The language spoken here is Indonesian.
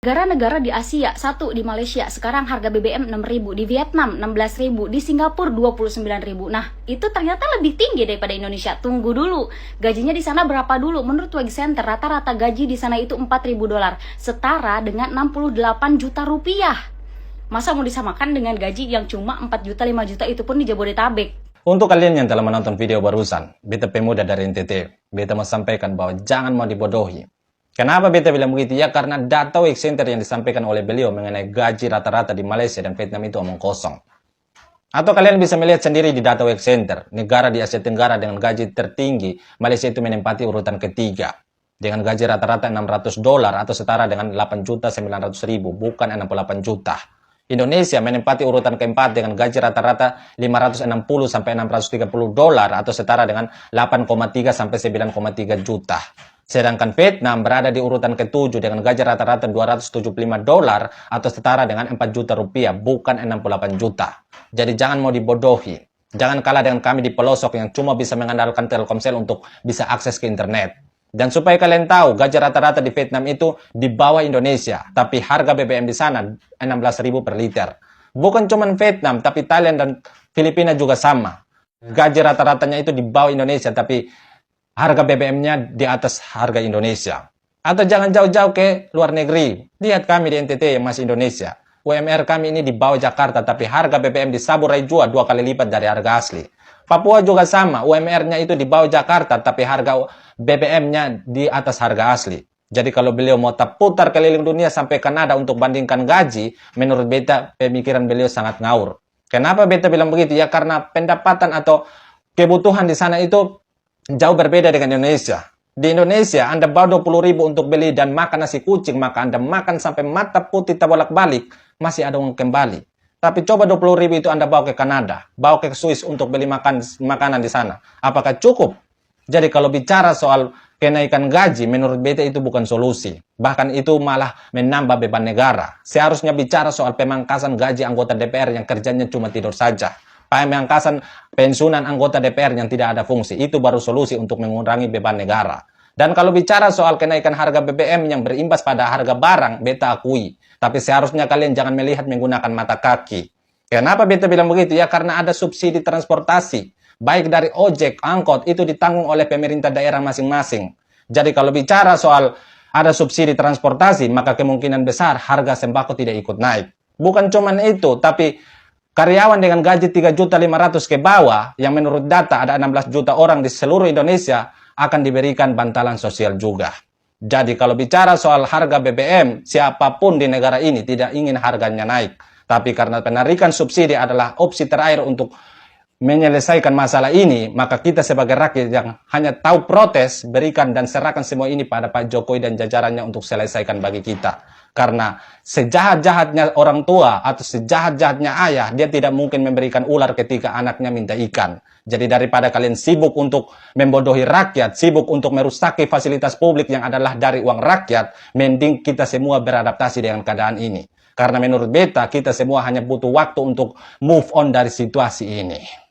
negara-negara di Asia, satu di Malaysia, sekarang harga BBM 6.000, di Vietnam 16.000, di Singapura 29.000. Nah, itu ternyata lebih tinggi daripada Indonesia. Tunggu dulu, gajinya di sana berapa dulu? Menurut Wage Center, rata-rata gaji di sana itu 4.000 dolar, setara dengan 68 juta rupiah. Masa mau disamakan dengan gaji yang cuma 4 juta, 5 juta itu pun di Jabodetabek? Untuk kalian yang telah menonton video barusan, beta pemuda dari NTT, beta mau sampaikan bahwa jangan mau dibodohi. Kenapa beta bilang begitu? Ya karena data Wage Center yang disampaikan oleh beliau mengenai gaji rata-rata di Malaysia dan Vietnam itu omong kosong. Atau kalian bisa melihat sendiri di data Wage Center, negara di Asia Tenggara dengan gaji tertinggi, Malaysia itu menempati urutan ketiga. Dengan gaji rata-rata 600 dolar atau setara dengan 8.900.000, bukan 68 juta. Indonesia menempati urutan keempat dengan gaji rata-rata 560 sampai 630 dolar atau setara dengan 8,3 sampai 9,3 juta. Sedangkan Vietnam berada di urutan ke-7 dengan gaji rata-rata 275 dolar atau setara dengan 4 juta rupiah, bukan 68 juta. Jadi jangan mau dibodohi. Jangan kalah dengan kami di pelosok yang cuma bisa mengandalkan Telkomsel untuk bisa akses ke internet. Dan supaya kalian tahu, gaji rata-rata di Vietnam itu di bawah Indonesia, tapi harga BBM di sana 16.000 per liter. Bukan cuma Vietnam, tapi Thailand dan Filipina juga sama. Gaji rata-ratanya itu di bawah Indonesia, tapi harga BBM-nya di atas harga Indonesia. Atau jangan jauh-jauh ke luar negeri. Lihat kami di NTT yang masih Indonesia. UMR kami ini di bawah Jakarta, tapi harga BBM di Saburai Jua 2 kali lipat dari harga asli. Papua juga sama, UMR-nya itu di bawah Jakarta, tapi harga BBM-nya di atas harga asli. Jadi kalau beliau mau putar keliling dunia sampai Kanada untuk bandingkan gaji, menurut beta pemikiran beliau sangat ngawur. Kenapa beta bilang begitu? Ya karena pendapatan atau kebutuhan di sana itu jauh berbeda dengan Indonesia. Di Indonesia, Anda bawa 20.000 untuk beli dan makan nasi kucing, maka Anda makan sampai mata putih terbolak-balik, masih ada uang kembali. Tapi coba 20.000 itu Anda bawa ke Kanada, bawa ke Swiss untuk beli makanan di sana. Apakah cukup? Jadi kalau bicara soal kenaikan gaji, menurut beta itu bukan solusi. Bahkan itu malah menambah beban negara. Seharusnya bicara soal pemangkasan gaji anggota DPR yang kerjanya cuma tidur saja. Pemangkasan pensiunan anggota DPR yang tidak ada fungsi. Itu baru solusi untuk mengurangi beban negara. Dan kalau bicara soal kenaikan harga BBM yang berimbas pada harga barang, beta akui. Tapi seharusnya kalian jangan melihat menggunakan mata kaki. Kenapa beta bilang begitu? Ya karena ada subsidi transportasi. Baik dari ojek, angkot, itu ditanggung oleh pemerintah daerah masing-masing. Jadi kalau bicara soal ada subsidi transportasi, maka kemungkinan besar harga sembako tidak ikut naik. Bukan cuma itu, tapi karyawan dengan gaji 3.500.000 ke bawah, yang menurut data ada 16 juta orang di seluruh Indonesia, akan diberikan bantalan sosial juga. Jadi kalau bicara soal harga BBM, siapapun di negara ini tidak ingin harganya naik. Tapi karena penarikan subsidi adalah opsi terakhir untuk menyelesaikan masalah ini, maka kita sebagai rakyat yang hanya tahu protes, berikan dan serahkan semua ini pada Pak Jokowi dan jajarannya untuk selesaikan bagi kita. Karena sejahat-jahatnya orang tua atau sejahat-jahatnya ayah, dia tidak mungkin memberikan ular ketika anaknya minta ikan. Jadi daripada kalian sibuk untuk membodohi rakyat, sibuk untuk merusaki fasilitas publik yang adalah dari uang rakyat, mending kita semua beradaptasi dengan keadaan ini. Karena menurut beta, kita semua hanya butuh waktu untuk move on dari situasi ini.